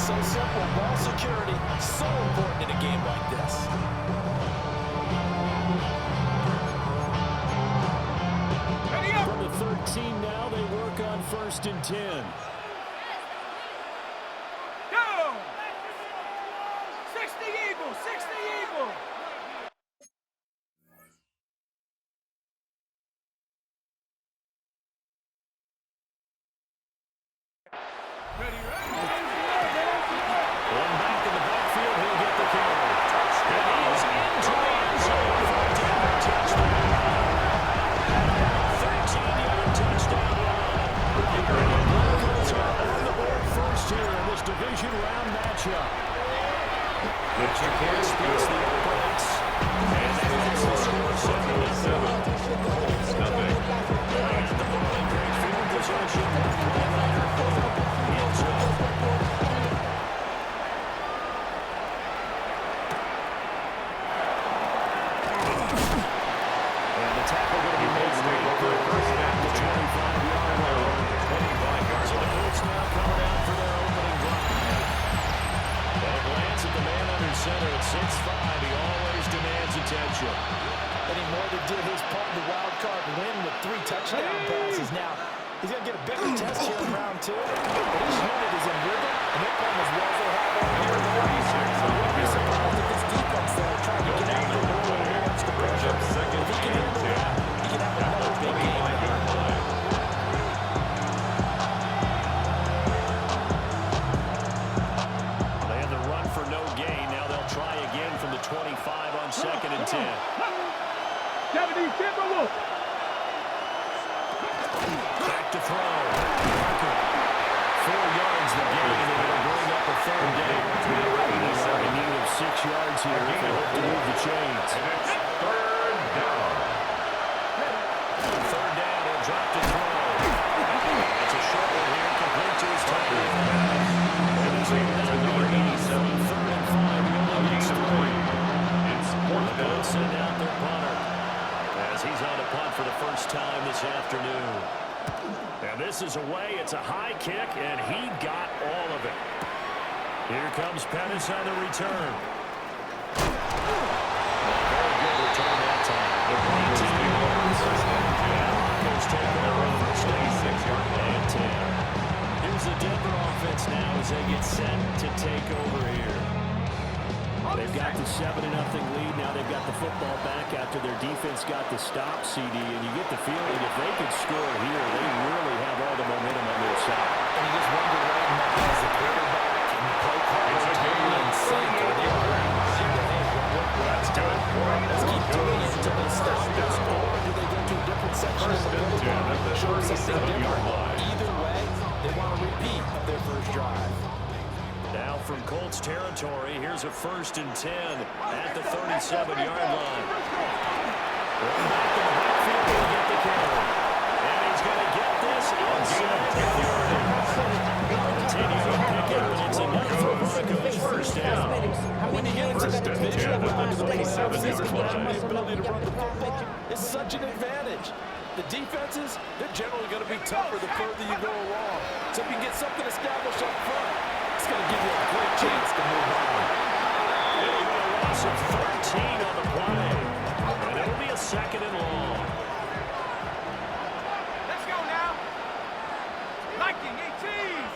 So simple. Ball security, so important in a game like this. From the 13 now, they work on 1st and 10. Go! 60 Eagles, 60 Eagles! Ready, ready. One back in the backfield, he'll get the carry. And he's into the end zone for a touchdown. 13-yard touchdown. The Broncos are on the board first here in this division round matchup. The Japan splits the opponents. And that's the score, 7-0. Nothing. And the ball in great field position. Center at 6'5", he always demands attention. And he more than did his part in the wild card win with 3 touchdown passes. Now, he's going to get a bigger test here in round 2. But his unit is in rhythm, and they're playing as well as they have all year long. So I wouldn't be surprised if this defense there trying to get after the ball and wants to pressure. If he can handle that, he can have another big game. They had the run for no gain. Now they'll try again from the 25 on 2nd and 10. Back to throw. 4 yards the gain, and they'll bring up a 3rd down. They're in need of 6 yards here if they hope to move the chains. 3rd down. 3rd down, he'll drop to throw. It's a short one here, complete to his tight end. And this is number 87, 3rd and 5. He only needs 3. They'll send out their punter as he's on a punt for the first time this afternoon. And this is away. It's a high kick, and he got all of it. Here comes Pettis on the return. Very good return that time. 18 yards. Broncos take over first down. 6-yard and 10. Here's the Denver offense now as they get set to take over here. They've got the 7-0 lead. Now they've got the football back after their defense got the stop, CD. And you get the feeling if they could score here, they really have all the momentum on their side. And you just wonder right now as the quarterback and the play call and sync. Let's do it. Let's keep doing it until they stop this score. Or do they go to a different section of the play? Show something different. Either way, they want to repeat their first drive. Now from Colts territory, here's a 1st and 10 at the 37-yard line. One back in the backfield, he'll get the carry. And he's going to get this inside 10 yards. 10-yard pickup, and it's enough for Broncos first down. When you get into that division round, the ability to run the football is such an advantage. The defenses, they're generally going to be tougher the further you go along. So if you can get something established up front, it's going to give you a great chance to move on. It'll be a loss of 13 on the play. And it'll be a 2nd and long. Let's go now. Liking 18.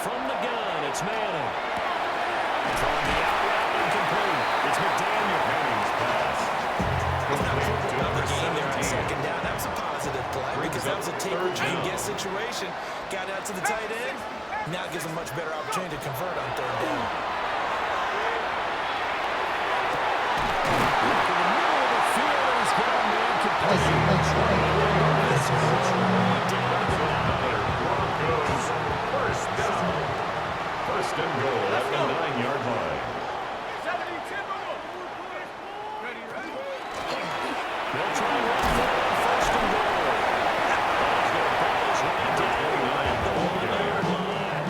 From the gun, it's Manning. Throwing the out route incomplete. It's McDaniel. Manning's pass. Another game there on 2nd down. That was a positive play because that was a take and get situation. Got out to the tight end. Now it gives them much better opportunity to convert on 3rd down. Look in the middle of the field. He's got a man complete. Broncos, 1st down. 1st and goal at the 9-yard line. 70 Timberwolves. Ready, ready. They'll try one more on 1st and goal. He's going to put his way down at the 1-yard line.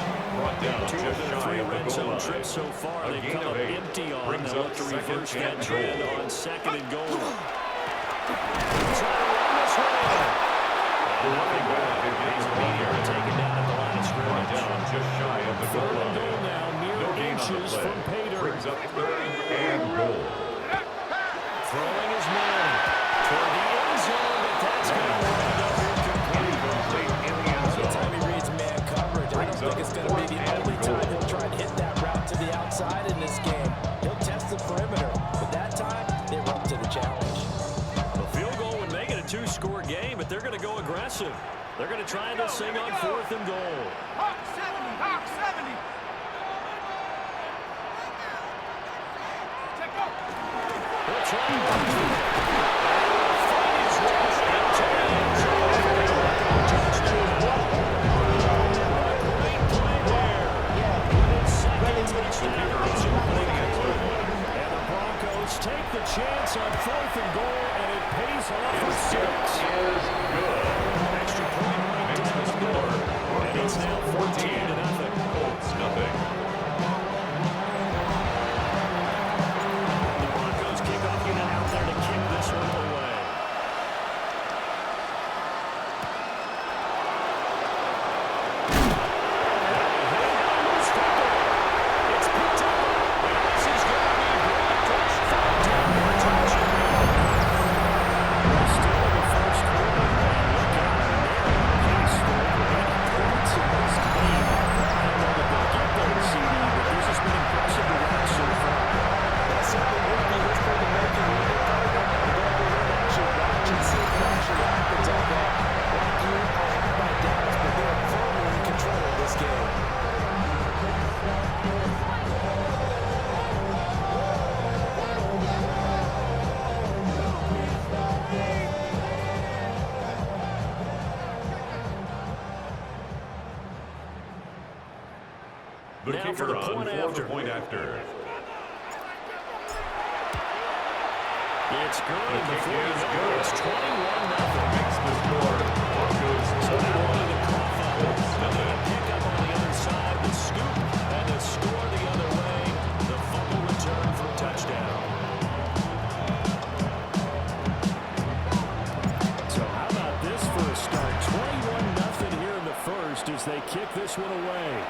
2 of their 3 red zone trips so far. They've come up empty on. They'll look to reverse that trend on 2nd and goal. Try to run this one in. the goal Third and goal line. now, mere No gain on the inches play. from pay dirt. Brings up third and goal. Throwing his man toward the end zone, but that's going to wind up incomplete. Incomplete in the end zone. Anytime he reads man coverage, I don't think it's going to be the only time he'll try to hit that route to the outside in this game. He'll test the perimeter, but that time, they were up to the challenge. A field goal would make it a two-score game, but they're going to go aggressive. They're going to try this thing on 4th and goal. Hawk 70, Hawk 70. Check up. They'll try to run through it. Fight his way into the end zone. Touchdown. Great play there. His second touchdown of the season. And the Broncos take the chance on 4th and goal, and it pays off for 6. Is good. Extra point right Makes down the the middle. score. And it's now 14-0. Colts nothing. The Broncos kickoff unit out there to kick this one away. It's picked up. This is going to be Broncos foul down for a touchdown. Still in the first quarter. Look out. They're on pace for over 80 points in this game. I don't know that they'll get there, CD, but this has been impressive to watch so far. That certainly would be history to make in unit partner. We're actually watch and see if it actually happens out there. Like you, I have my doubts, but they're firmly in control of this game. The Now for kicker the on point for after. the point after. It's good. The kick Before you is know it, good. it's 21-0. Makes the score. Broncos So now on to 21. the cough up. Colts The nothing. pick up on the other side, the scoop, and the score the other way. The fumble return for a touchdown. So how about this for a start? 21-0 here in the first as they kick this one away.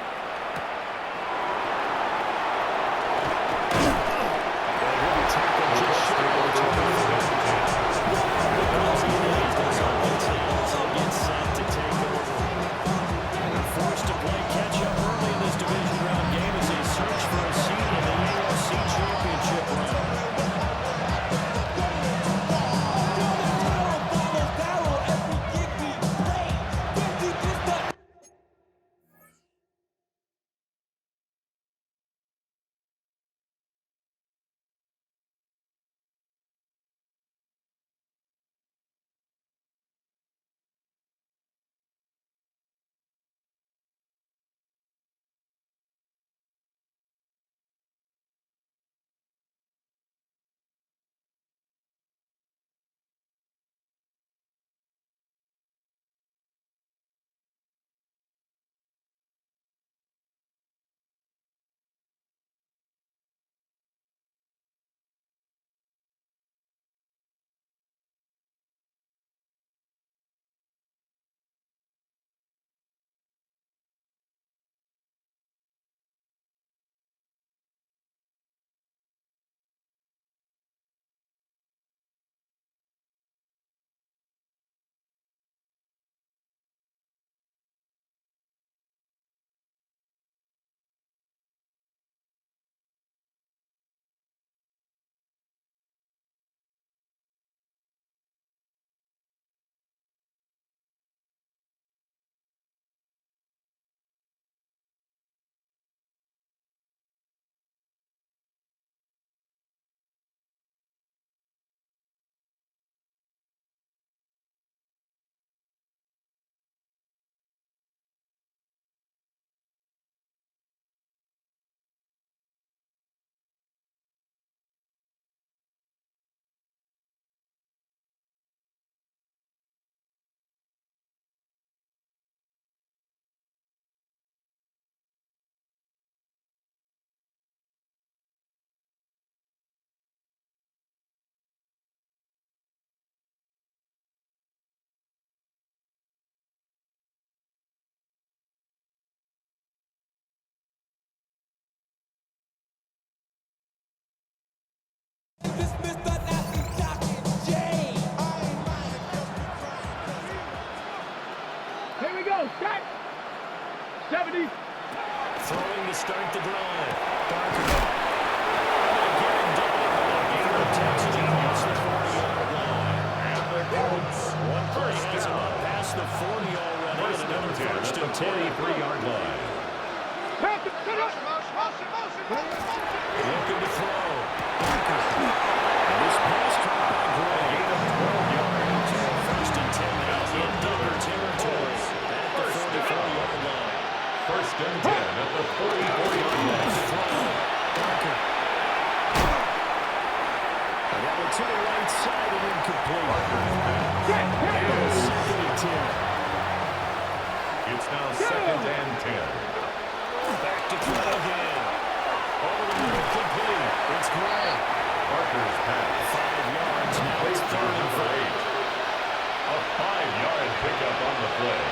set. 70. Throwing to start the drive. Barker. Again, double touchdown past the 40-yard line. And the Colts. One play has him up past the 40 already. First And another and 10 first at the and 10. 43-yard line. Looking to throw. And this pass caught by Gray. Gain of 12 yards. First and 10 now in double territory at the 44-yard line. First and 10 at the 44-yard line. Barker. And that one to the right side and incomplete. And second and 10. It's now second and 10. Back to throw again. Over the middle, complete. It's Gray. Parker's pass. 5 yards. Now it's third and 8. A 5-yard pickup on the play.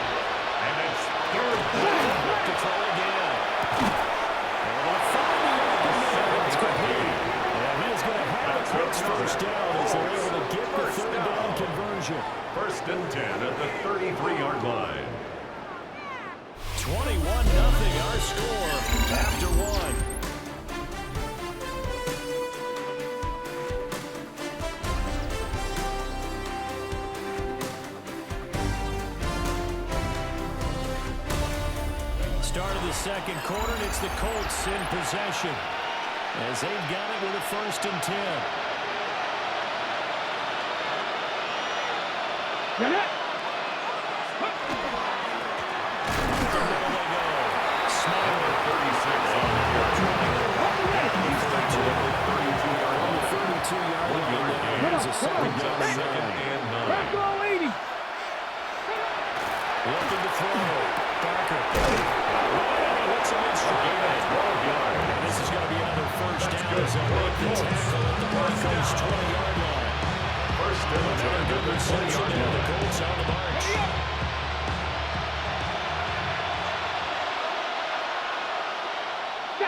And it's third down. Back to throw again. And a 5-yard. It's complete. And he is going to have a quick first down as they're able to get the third down conversion. First and 10 at the 33-yard line. 21-0 our score after one. Start of the second quarter, and it's the Colts in possession as they've got it with a first and 10. Get it. Looking to throw. Barker. Looks him in straight. This is going to be another first down as they make the tackle at the Broncos' 20-yard line. First and 10 at the 20-yard The line. Colts on the march.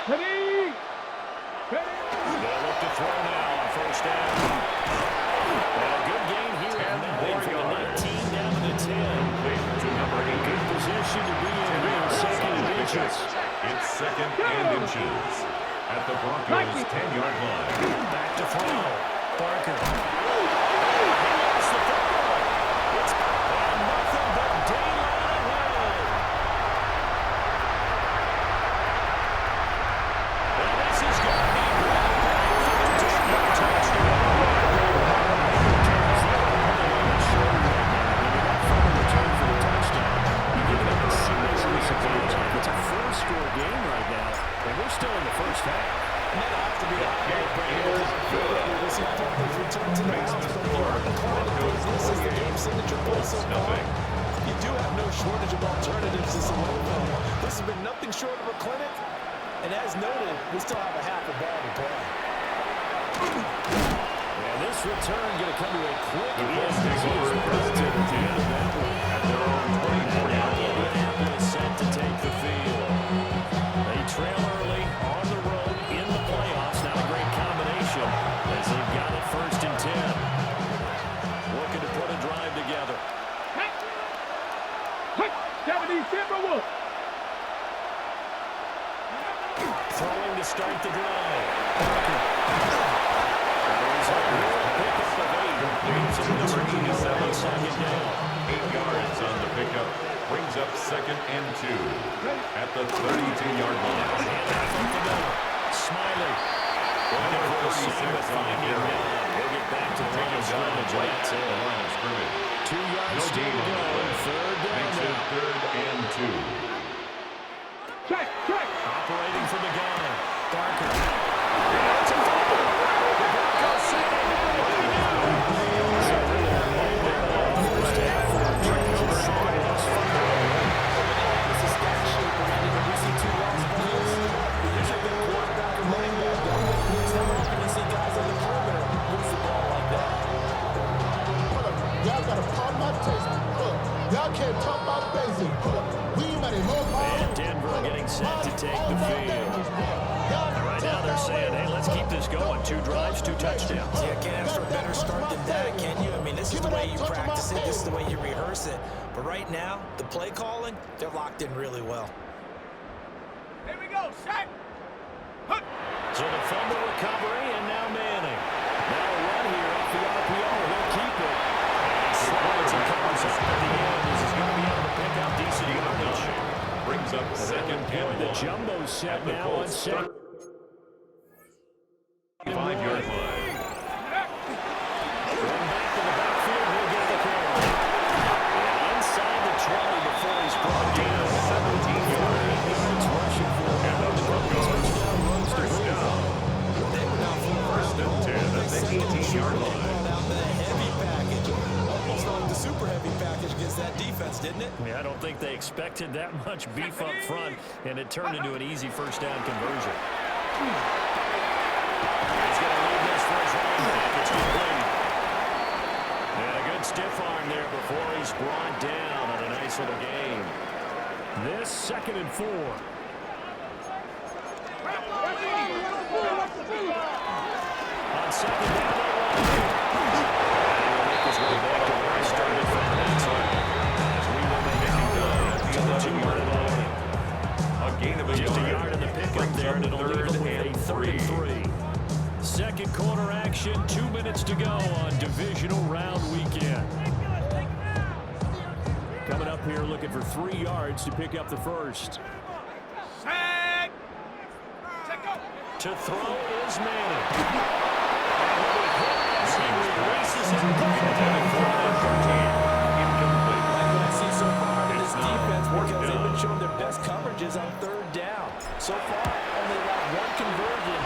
Ready. They'll look to throw now on first down. And a good gain here. 10 more from the yards. 19 down to the 10. To number 8. Good position to be in here. Second and inches. It's second and inches at the Broncos' 10-yard line. Back to throw. Barker. He lost the football. It's and nothing but daylight ahead. And this is going to be it's a four-score game right now, and we're still in the first half. And that'll have to be a heartbreaker. We'll see Broncos return to the house. This is the game signature play so far. You do have no shortage of alternatives to select from. This has been nothing short of a clinic. And as noted, we still have a half a ball to play. And this return going to come to a quick The end. Colts take over first and 10 at their own 24-yard line. Indianapolis set to take the field. They trail early on the road in the playoffs. Not a great combination as they've got it first and 10. Looking to put a drive together. 70 Timberwolves. Throwing to start the drive. Number 87, Second down. 8 yards on the pickup. Brings up second and 2 at the 32-yard line. Smiley. Number 36 on the carry. We'll get back to the line of scrimmage. That's The it. line of scrimmage. 2 yards No still gain to on the go. play. Third down Makes it now. third and 2. Check. Operating from the gun. Barker. Y'all gotta pump my taste. Y'all can't talk about basic. We made more power. And Denver getting set to take the field. Right now they're saying, hey, let's let's keep this going. 2 drives, 2 touchdowns. Yeah, can't ask for a better start than that, can you? I mean, this is the way you practice it. This is the way you rehearse it. But right now, the play calling, they're locked in really well. Here we go, set. So the fumble recovery, and now Manning. Now a run here off the RPO. He'll keep it. Slides and comes up at the end. This is going to be able to pick out decent yardage. Brings up second and The 1. jumbo set The now on Colts second. 5-yard line. Run back to the backfield. He'll get the carry. And inside the 20 before he's brought down. 17 yards. Rushing for And the Broncos first down. They were down First and 10 at the 18-yard line. brought out the heavy package. Almost like the super heavy package against that defense, didn't it? I don't think they expected that much beef up front, and it turned into an easy first down conversion. He's going to leave this for his running back. It's complete. And a good stiff arm there before he's brought down on a nice little game. This 2nd and 4. On 2nd down, they run. And he'll make his way back to where he started from that side. As we will make it to the 2-yard line. A gain of a Just a yard in the pickup there, and it'll leave them with a 3rd and 3. Second quarter action, 2 minutes to go on divisional round weekend. Coming up here looking for 3 yards to pick up the first. Set. To throw is Manning. And when he hits, he releases it. incomplete. Like what I see so far in this defense, because they've been showing their best coverages on 3rd down. So far, only allowed 1 conversion.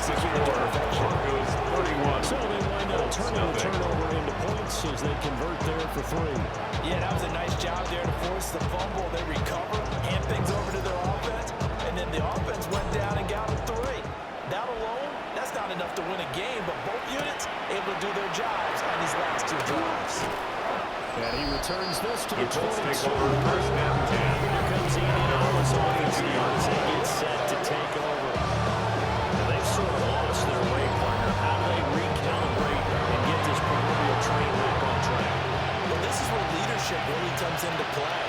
Broncos 31. So they wind up turning the turnover into points as they convert there for 3. Yeah, that was a nice job there to force the fumble. They recover, hand things over to their offense, and then the offense went down and got a 3. That alone, that's not enough to win a game, but both units able to do their jobs on these last 2 drives. And he returns this to the The Colts 22. take over first and 10. Here comes Indianapolis offense as they get set to take over. Now they've sort of lost their way, partner. How do they recalibrate and get this proverbial train back on track? Well, this is where leadership really comes into play.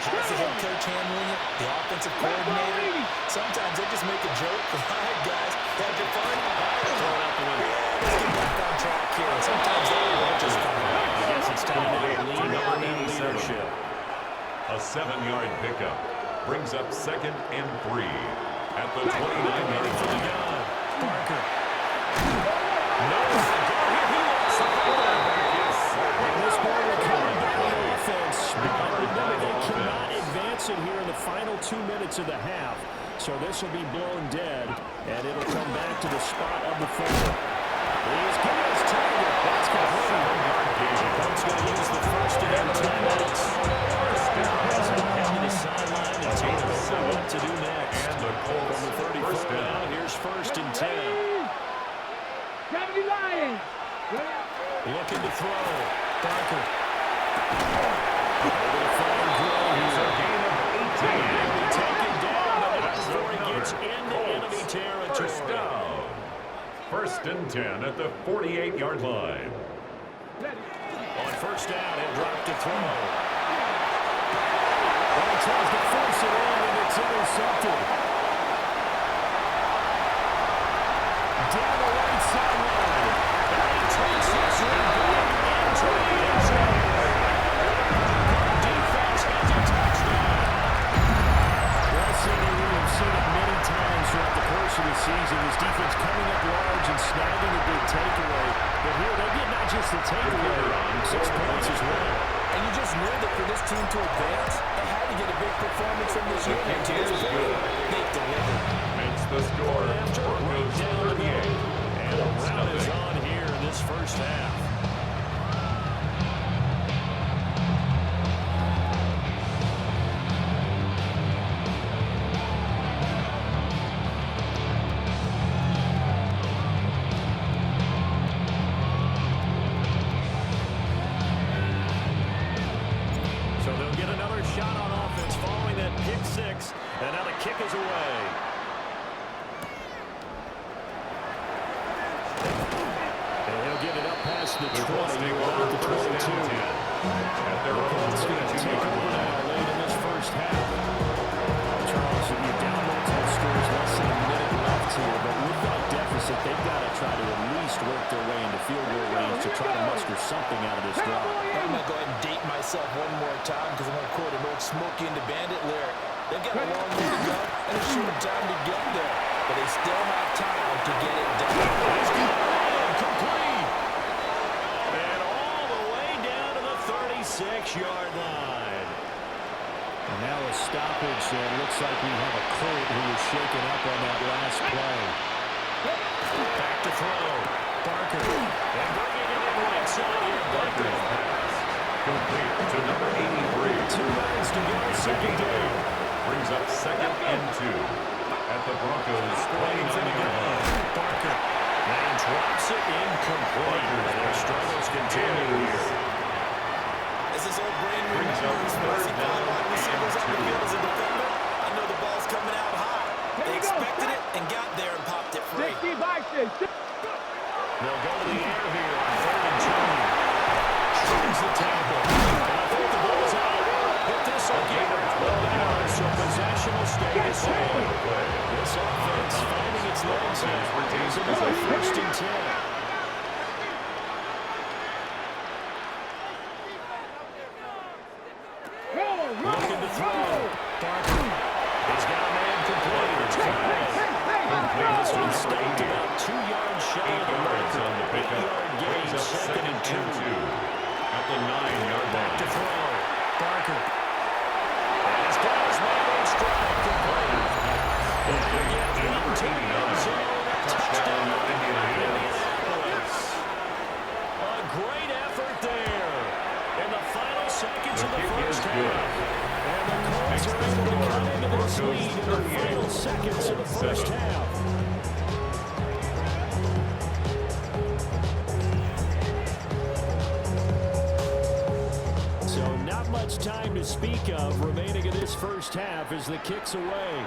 How's the head coach handling it? The offensive coordinator? Sometimes they just make a joke. All right, guys, had your fun? Throw it out the window. Let's get back on track here. And sometimes that will just come out. I guess it's time to lean on that leadership. A 7-yard pickup brings up second and 3 at the 29-yard For the line. gun. Parker. Knows the go here. He wants the ball. And this ball will come by the offense. But remember, they cannot advance it here in the final 2 minutes of the half. So this will be blown dead, and it'll come back to the spot of the fumble. He's got his target. That's complete. Colts going to use the first and 10 minutes. As they head to the sideline and take a look at what to do next. And the Colts From the 34 first now, down. here's 1st and 10. 70 Lions. Looking to throw. Parker. Able to find Gray It's a here. gain of 18. And we take it down, but not before he gets into enemy territory. First down. First and 10 at the 48-yard line. On 1st down, he'll drop to throw. Well, he tries to force it in, and it's intercepted. Down the right sideline. And he takes this one back into the end zone. Defense has a touchdown. Well, Cindy, we have seen it many times throughout the course of the season. This defense coming up large and snagging a big takeaway. But here, they get not just the takeaway, 6 points as well. And you just knew that for this team to advance, they had to get a big performance from this unit. To this point, they delivered. Makes the score. Broncos 38. And the round is on here in this first half. So they'll get another shot on offense following that pick 6. And now the kick is away. get it up past the 20. Colts take over The first 22. and 10 at their own It's going to take 22-yard over line. now late in this first half. Charles, you're down multiple scores, less than a minute left here, but with that deficit, they've got to try to at least work their way into field goal range to try to muster something out of this drive. I'm going to go ahead and date myself one more time because I'm going to quote an old Smokey and the Bandit lyric. They've got a long way to go and a short time to get there, but they still have time to get it done. Complete. And all the way down to the 36-yard line. And now a stoppage, and looks like we have a Colt who was shaken up on that last play. Back to throw. Barker. And bringing it in right side here. Barker. Complete to number 83. 2 minutes to go. Second down. Brings up second and 2 at the Broncos 29-yard line. Barker. And drops it incomplete. Their struggles continue here. As this old brain Brings up remembers, when I see third down wide receivers on the and 2. field as a defender, I know the ball's coming out high. They expected it and got there and popped it free. They'll go to the air here on 3rd and 2. Trims the tackle. And I think the ball's out. Hit this will get it 12 yards, so possession will stay the same. This offense finding its legs here. Retains It's another possession. 1st and 10. Looking to throw. Barker. He's got a man complete. It's complete. This one stopped about 2 yards shy of the mark. On the pickup. 8-yard gain, Brings up 2nd and 2. at the 9-yard line. To throw. Barker. And he's got his man in stride. Complete. And they get into the end zone. Touchdown. Indianapolis. A great effort there in the final seconds of the first half. And the Colts are able to come into this lead in the final seconds of the first half. So not much time to speak of remaining in this first half as the kick's away.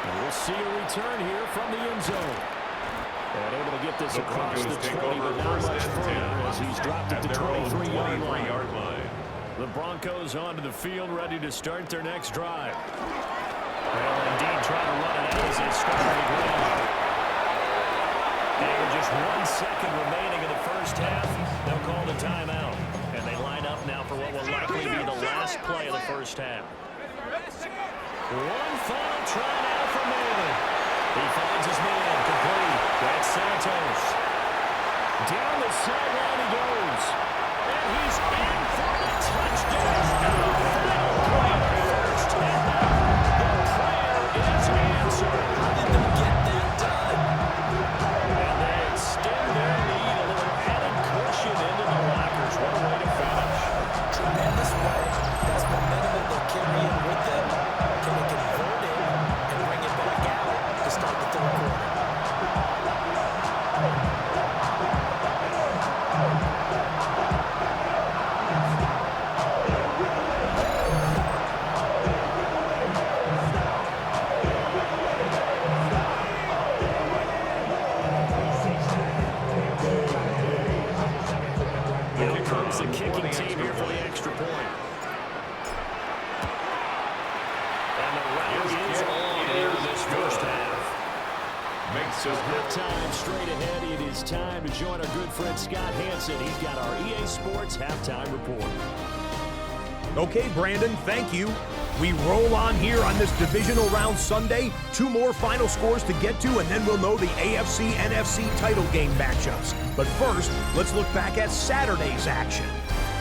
And we'll see a return here from the end zone. And able to get this across the 20, but not much further as he's dropped it to 23-yard line. The Broncos onto the field, ready to start their next drive. Well, indeed, trying to run it out as they start on the ground. And with just 1 second remaining in the first half, they'll call the timeout. And they line up now for what will likely be the last play of the first half. One final try now for Malin. He finds his man, complete. That's Santos. Down the sideline he goes. And he's in for the touchdown. Final play of the first half. The prayer is answered. How did they get that done? And they extend their lead, a little added cushion into the lockers. What a way to finish. Tremendous way. That's momentum that they're carrying with them. Can they convert it and bring it back out to start the third quarter? Here comes the kicking team here for the extra point. And the round is on here in this first half. Makes So us halftime straight ahead. It is time to join our good friend Scott Hansen. He's got our EA Sports halftime report. Okay, Brandon, thank you. We roll on here on this divisional round Sunday. 2 more final scores to get to, and then we'll know the AFC-NFC title game matchups. But first, let's look back at Saturday's action.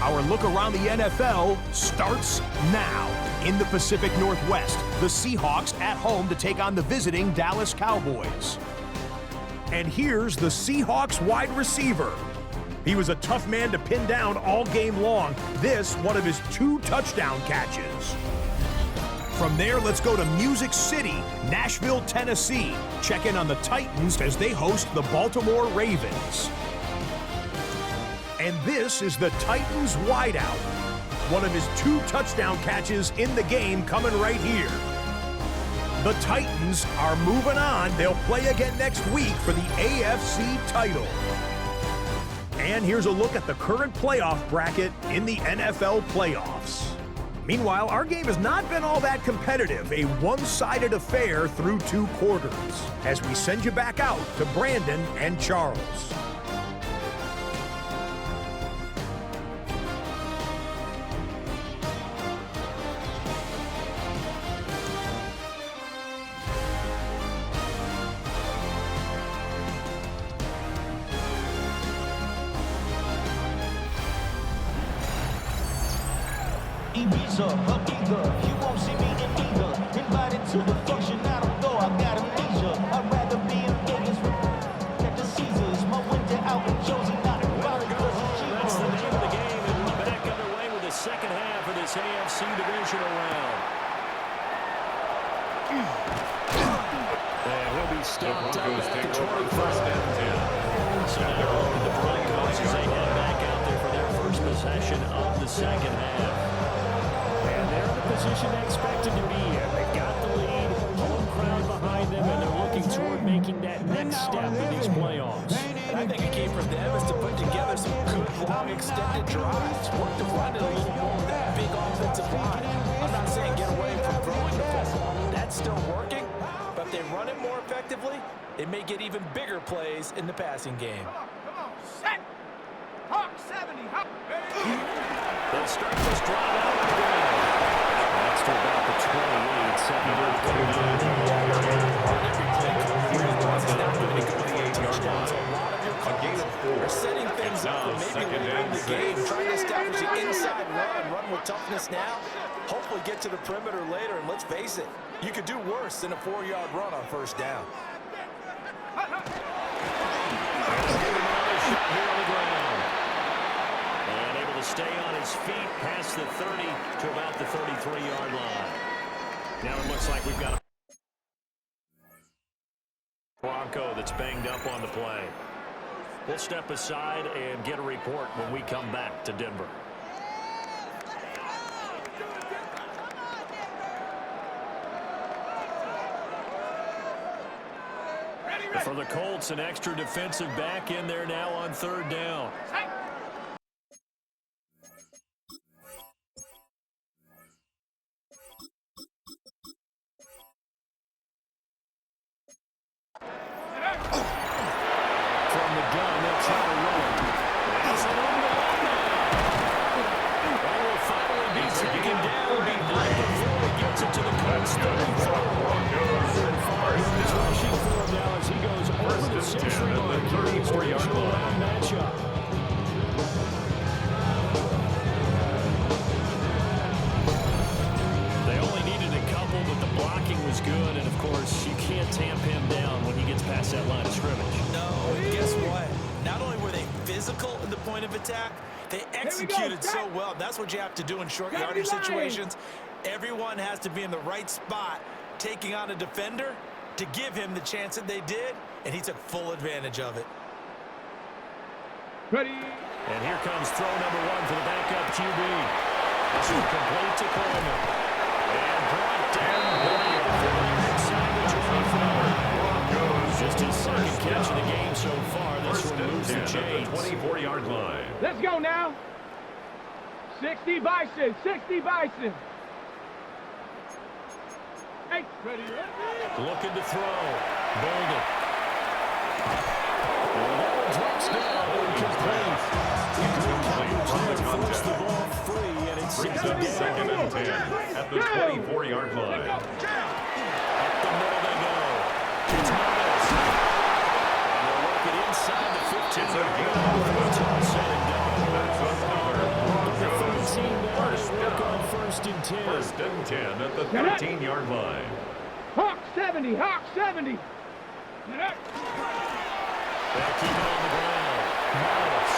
Our look around the NFL starts now. In the Pacific Northwest, the Seahawks at home to take on the visiting Dallas Cowboys. And here's the Seahawks wide receiver. He was a tough man to pin down all game long. This, one of his 2 touchdown catches. From there, let's go to Music City, Nashville, Tennessee. Check in on the Titans as they host the Baltimore Ravens. And this is the Titans wideout. One of his 2 touchdown catches in the game coming right here. The Titans are moving on. They'll play again next week for the AFC title. And here's a look at the current playoff bracket in the NFL playoffs. Meanwhile, our game has not been all that competitive, a one-sided affair through 2 quarters, as we send you back out to Brandon and Charles. Ibiza, Ibiza, you won't see me in either. Invited to the function, I don't go, I got amnesia. I'd rather be in Vegas at the Caesars. My winter out in Josie, not in Raleigh. That's the name of the game, and we're back underway with the second half of this AFC divisional round. And he'll be stopped up at the 21st and 10. So now the Broncos as they head back out there for their first possession of the second half. They're in the position they expected to be in. They've got the lead, home crowd behind them, and they're looking toward making that next step in these playoffs. And I think a key for them is to put together some good, long, extended drives. Work to find it a little more with that big offensive line. I'm not saying get away from throwing the football. That's still working, but if they run it more effectively, they may get even bigger plays in the passing game. Come on, set. Hawk 70, Hawk. They'll start this drive out of the ground. That's to about the 28, second and 4. They're setting things up and maybe later in the game, trying to establish the inside run with toughness now. Hopefully get to the perimeter later, and let's face it, you could do worse than a 4-yard run on first down. Let's give him another shot here on the ground. And able to stay on his feet past the 30 to about the 33-yard line. Now it looks like we've got a Bronco that's banged up on the play. We'll step aside and get a report when we come back to Denver. For the Colts, an extra defensive back in there now on third down. From the gun, they'll try to run. That's an and will finally be taken down behind before he gets it to the Colts 34. He's rushing for him now as he goes over the century mark. 34-yard line matchup. They only needed a couple, but the blocking was good, and of course, you can't tamp him down when he gets past that line of scrimmage. No, and guess what? Not only were they physical in the point of attack, they executed so well. That's what you have to do in short yardage situations. Everyone has to be in the right spot, taking on a defender to give him the chance that they did, and he took full advantage of it. Ready. And here comes throw number 1 for the backup QB. This will complete to Coleman. And brought down inside the 24. Just his second catch of the game so far. This one moves the chains. 24-yard line. Let's go now. 60 Bison, 60 Bison. Hey, ready. Looking to throw. Bolden. And that one drops down. Incomplete. Force the ball free, and it's Second and 10 at the 24-yard line. Up the middle they go. It's Miles. And they'll work it inside the 15-yard line. It's all said and done. That's another The 13 work on first and 10. First and 10 at the 13-yard line. Hawk 70, Hawk 70. They'll keep it on the ground. Miles.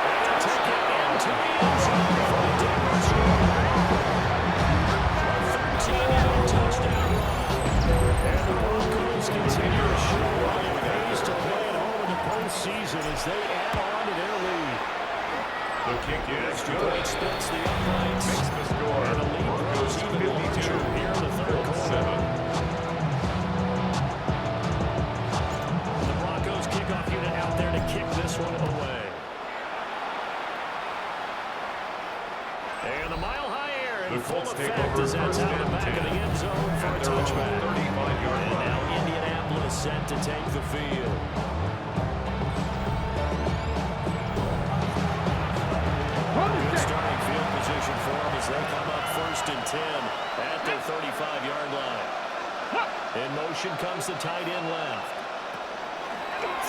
They'll take it into the end zone for the Denver score. A 13-yard touchdown run. And the Broncos continue to show why it pays to play at home in the postseason as they add on to their lead. The kick is Extra good. point splits the uprights. Makes the score. And the lead grows even larger here in the third quarter. 7. in full effect as that's out of the back of the end zone for a touchback. 35-yard And line. now Indianapolis set to take the field. Good starting field position for them as they come up 1st and 10 at their 35-yard line. In motion comes the tight end left.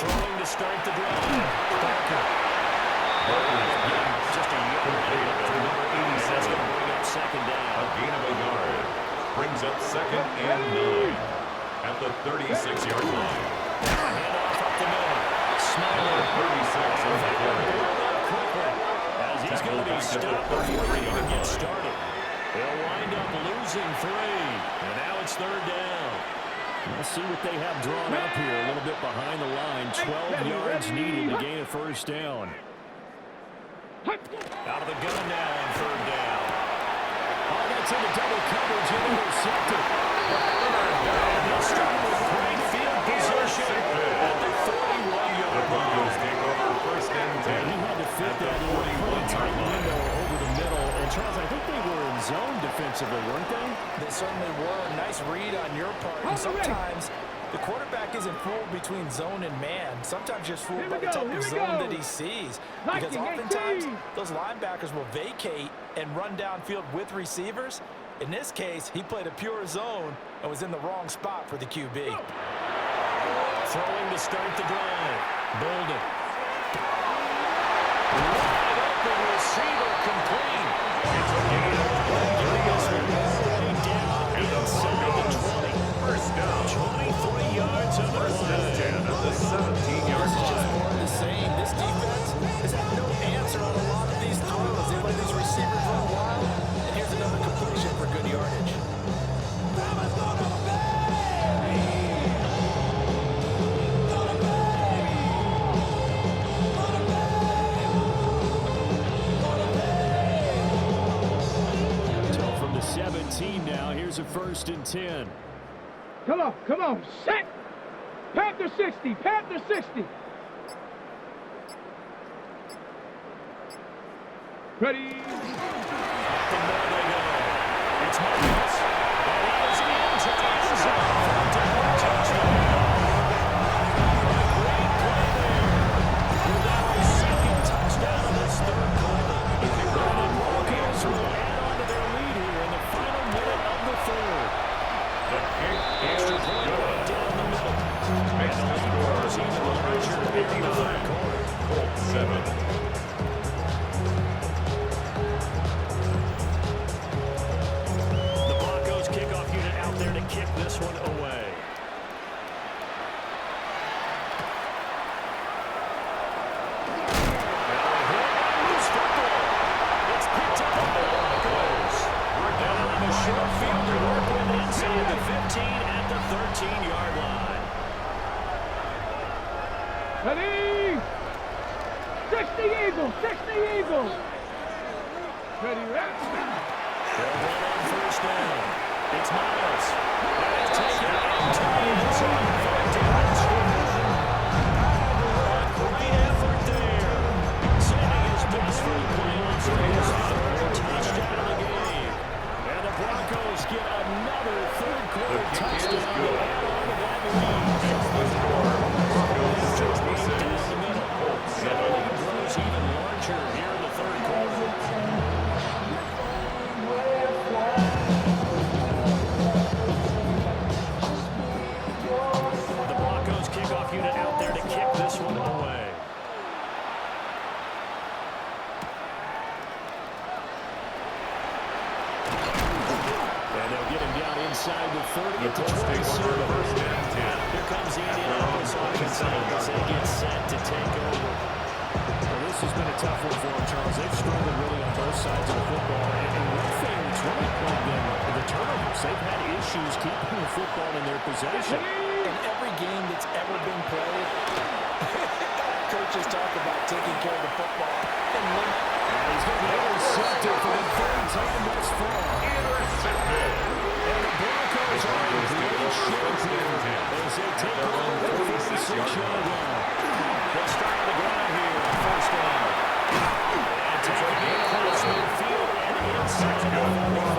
Throwing to start the drive. Barker. Just a yard. Number 87. That's going to bring up 2nd down. A gain of a yard. Brings up 2nd and 9 at the 36-yard line. Handoff up the middle. Smiler. 36 on the carry. As he's going to be stopped before he even gets started. They'll wind up losing 3. And now it's 3rd down. Let's see what they have drawn up here. A little bit behind the line. 12 yards needed to gain a 1st down. Out of the gun now on 3rd down. Oh, that's into double coverage and intercepted. And they'll start with great field position at the 41-yard The line. Broncos take over 1st and 10. He had to fit at the that little 41 tight line. window over the middle. And Charles, I think they were in zone defensively, weren't they? They certainly were. Nice read on your part. And sometimes the quarterback isn't fooled between zone and man. Sometimes just fooled by the type of zone that he sees. Because oftentimes those linebackers will vacate and run downfield with receivers. In this case, he played a pure zone and was in the wrong spot for the QB. Throwing to start the drive. Bolden. Wide open receiver complete. It's a gain of 23 down inside the 20. 1st down. 23 yards on the First and 10 at the 17-yard This is just line. more of the same. This defense has had no answer on a lot of these throws. They let these receivers run wild. And here's another completion for good yardage. So from the 17 now, here's a 1st and 10. Come on, set! Panther 60, Panther 60. Ready? The more they go. It's Marcus. And he is into the end zone for a double touchdown. Great play there. With that his 2nd touchdown of this 3rd quarter. And the Broncos will add on to their lead here in the final minute of the 3rd. The kick Extra is point good. down the middle. Makes And the the score Broncos even larger here in the 3rd quarter. Colts 7. The Broncos kickoff unit out there to kick this one away. Loose football. It's picked up by the Broncos. Down on the short field to work with inside the 15 at the 13-yard line. Ready? 60 Eagles, 60 Eagles. Ready, They'll run on 1st down. It's Miles. And they'll take it into the end zone for a down score. A great effort there. Sending his best free play on for his 3rd touchdown of the game. And the Broncos get another 3rd quarter touchdown to add on to that lead. Makes the score Broncos 66. Down the middle. Colts And the 7. lead grows even larger here in the 3rd quarter. The Broncos kickoff unit out there to kick this one away. And they'll get him down inside the 30 The at the Colts take 27. over 1st and 10. Here comes the Indianapolis offense as they get set to take over. Well, this has been a tough one for them, Charles. They've struggled really on both sides of the football. And one thing that's really plagued them, the turnovers. They've had issues keeping the football in their possession. In every game that's ever been played, coaches talk about taking care of the football. And he's going to be intercepted for the 3rd time thus far. Intercepted. And the Broncos are in great shape here as they take over the 46-yard line. They'll start on the ground here on 1st down. And taking it across midfield and inside the 45.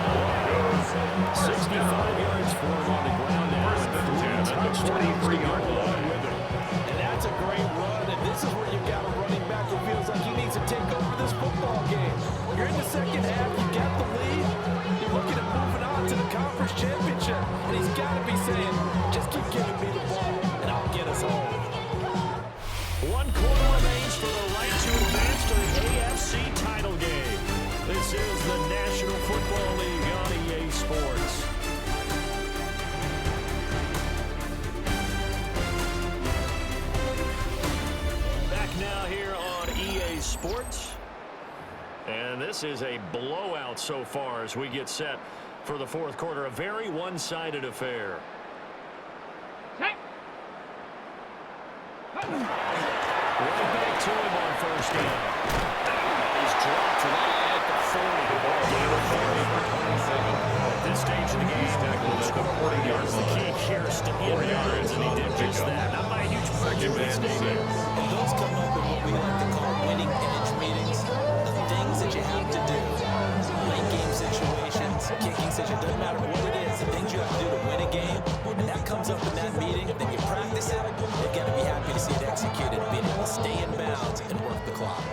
second half, you get the lead. You're looking at moving on to the conference championship. And he's got to be saying, just keep giving me the ball, and I'll get us home. 1 quarter remains for the right to advance to the AFC title game. This is the National Football League on EA Sports. Back now here on EA Sports. And this is a blowout so far as we get set for the fourth quarter. A very one-sided affair. Right back to him on first down. He's dropped right at the 40. At this stage of the game, the score 40 yards. The key here is to get yards, and he did just that. Not by a huge margin, but stayed. And those come up in what we like to call winning edge meetings. The things that you have to do. Late game situations, kicking situations, doesn't matter what it is. The things you have to do to win a game, and that comes up in that meeting. Then you practice it. You've got to be happy to see it executed, being able to stay in bounds and work the clock.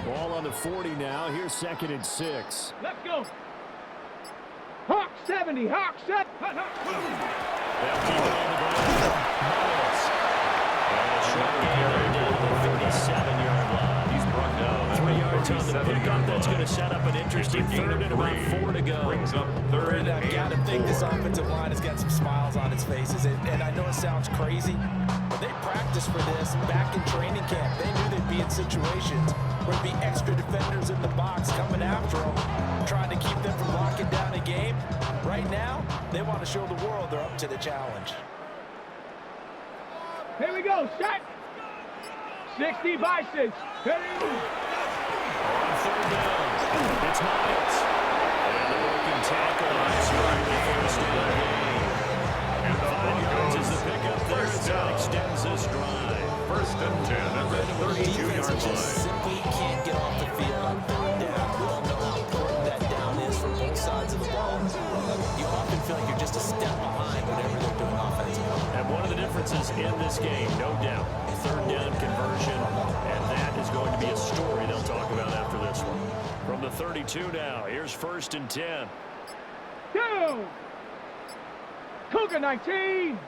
Ball on the 40 now. Here's 2nd and 6. Let's go. Hawk 70, Hawk 7. They'll keep it on the ground. Miles. And a short gain down to the 37-yard line. He's brought down 3 yards on the pickup. That's going to set up an interesting third and about 4 to go. Brings up third And I've got to think this offensive line has got some smiles on its faces. And I know it sounds crazy, but they practiced for this back in training camp. They knew they'd be in situations where there'd be extra defenders in the box coming after them, trying to keep them from locking down a game. Right now, they want to show the world they're up to the challenge. Here we go, set. 60 by 6. Ready? On third down, it's Miles. And the working tackle is right the first down game. And 5 yards is the pickup there. That extends this drive. 1st and 10 at the 32-yard Defense just line. simply can't get off the field on third down. We all know how important that down is for both sides of the ball. You often feel like you're just a step behind whatever they're doing offensively. And one of the differences in this game, no doubt, third down conversion, and that is going to be a story they'll talk about after this one. From the 32 now, here's 1st and 10. Go. Cougar 19.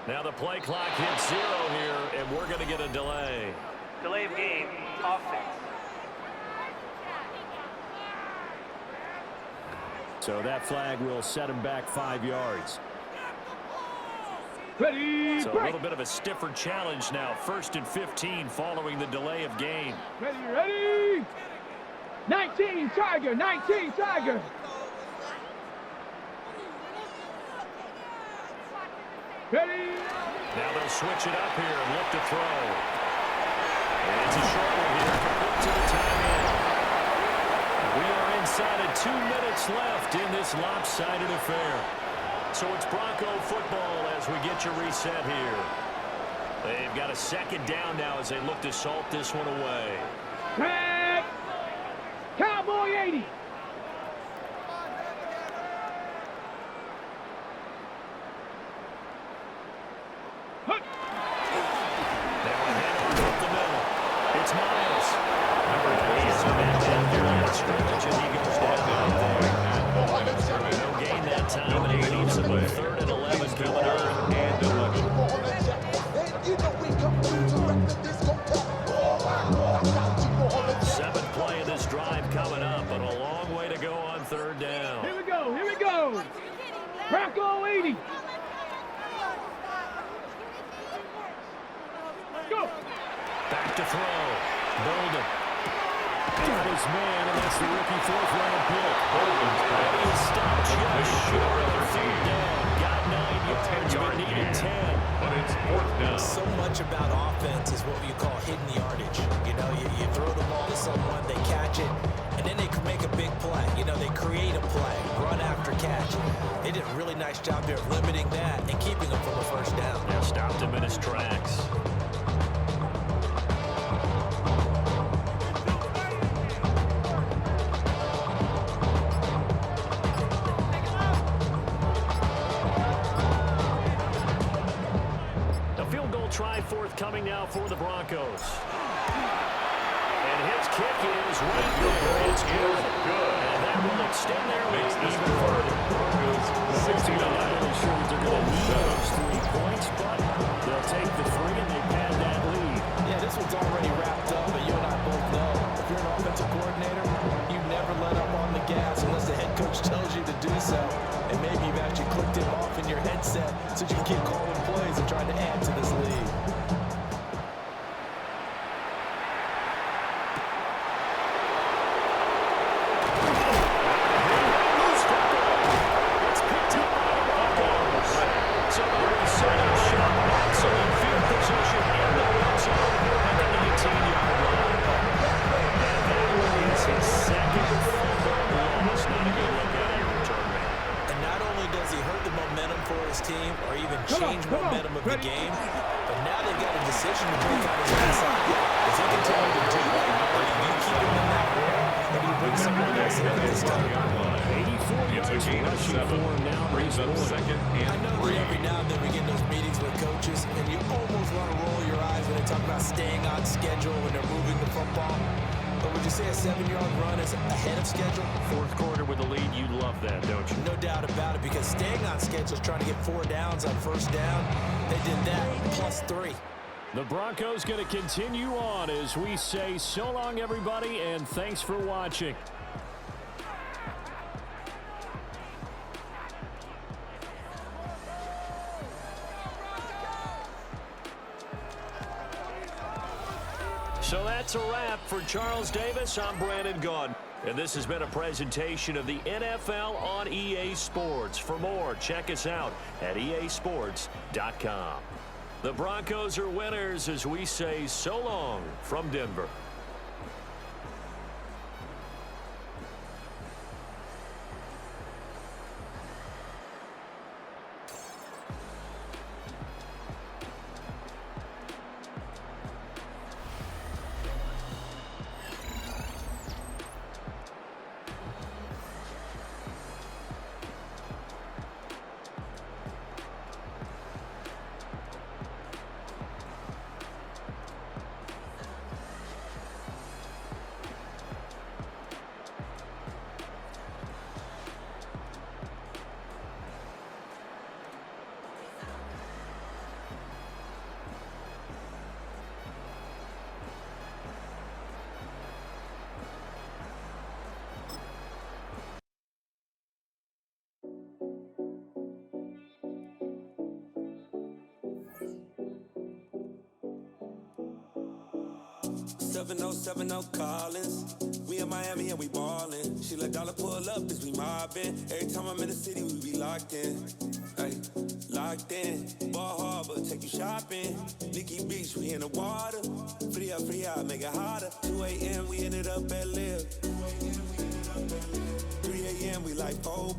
Now the play clock hits 0 here, and we're going to get a delay. Delay of game, offense. So that flag will set him back 5 yards. Ready, So a break. little bit of a stiffer challenge now. 1st and 15 following the delay of game. Ready, ready. 19, Tiger, 19, Tiger. Ready. Now they'll switch it up here and look to throw. And it's a short one here, complete to the tight end. We are inside of 2 minutes left in this lopsided affair. So it's Bronco football as we get your reset here. They've got a 2nd down now as they look to salt this one away. Tag. Cowboy 80. Hook. Now a handoff up the middle. It's Miles. Number 3 is on that down here on the scrimmage, and he goes down. No gain that time, and he leaves it with 3rd and 11 coming up. Seventh play of this drive coming up, but a long way to go on 3rd down. Here we go, here we go. Bronco 80. Go. Back to throw. Bolden. Got his man, and that's the rookie 4th-round pick. And he is stopped just short of 3rd down. Got 9 yards, but needed 10. But it's 4th down. So much about offense is what you call hidden yardage. You know, you throw the ball to someone, they catch it, and then they can make a big play. You know, they create a play, run after catch. They did a really nice job there of limiting that and keeping him from a 1st down. Yeah, stopped him in his tracks. field goal try forthcoming now for the Broncos. And his kick is right there. It's good. And that will extend their lead even further. Broncos I'm not really sure that they're going to need those 3 points, but they'll take the 3 and they pad that lead. Yeah, this one's already wrapped up, but you and I both know if you're an offensive coordinator, you never let up on the gas unless the head coach tells you to do so. And maybe you've actually clicked it off in your headset so you can keep calling plays and trying to add to this lead. Change momentum of the game, but now they've got a decision to make on his inside. Does he continue to do that, or do you keep him in that role, or do you bring someone else in this time? 84 It's a gain of 7. Brings up second and I know 3. that every now and then we get in those meetings with coaches, and you almost want to roll your eyes when they talk about staying on schedule when they're moving the football. But would you say a 7-yard run is ahead of schedule? Fourth quarter with the lead, you love that, don't you? No doubt about it, because staying on schedule is trying to get 4 downs on first down. They did that plus 3. The Broncos going to continue on as we say so long, everybody, and thanks for watching. So that's a wrap for Charles Davis. I'm Brandon Gaudin. And this has been a presentation of the NFL on EA Sports. For more, check us out at easports.com. The Broncos are winners as we say so long from Denver. Collins. We in Miami and we ballin'. She let dollar pull up as we mobbin'. Every time I'm in the city, we be locked in. Ay, locked in. Ball Harbor, take you shopping. Nikki Beach, we in the water. Free up, make it hotter. 2 a.m., we ended up at Live. 3 a.m., we like Pope.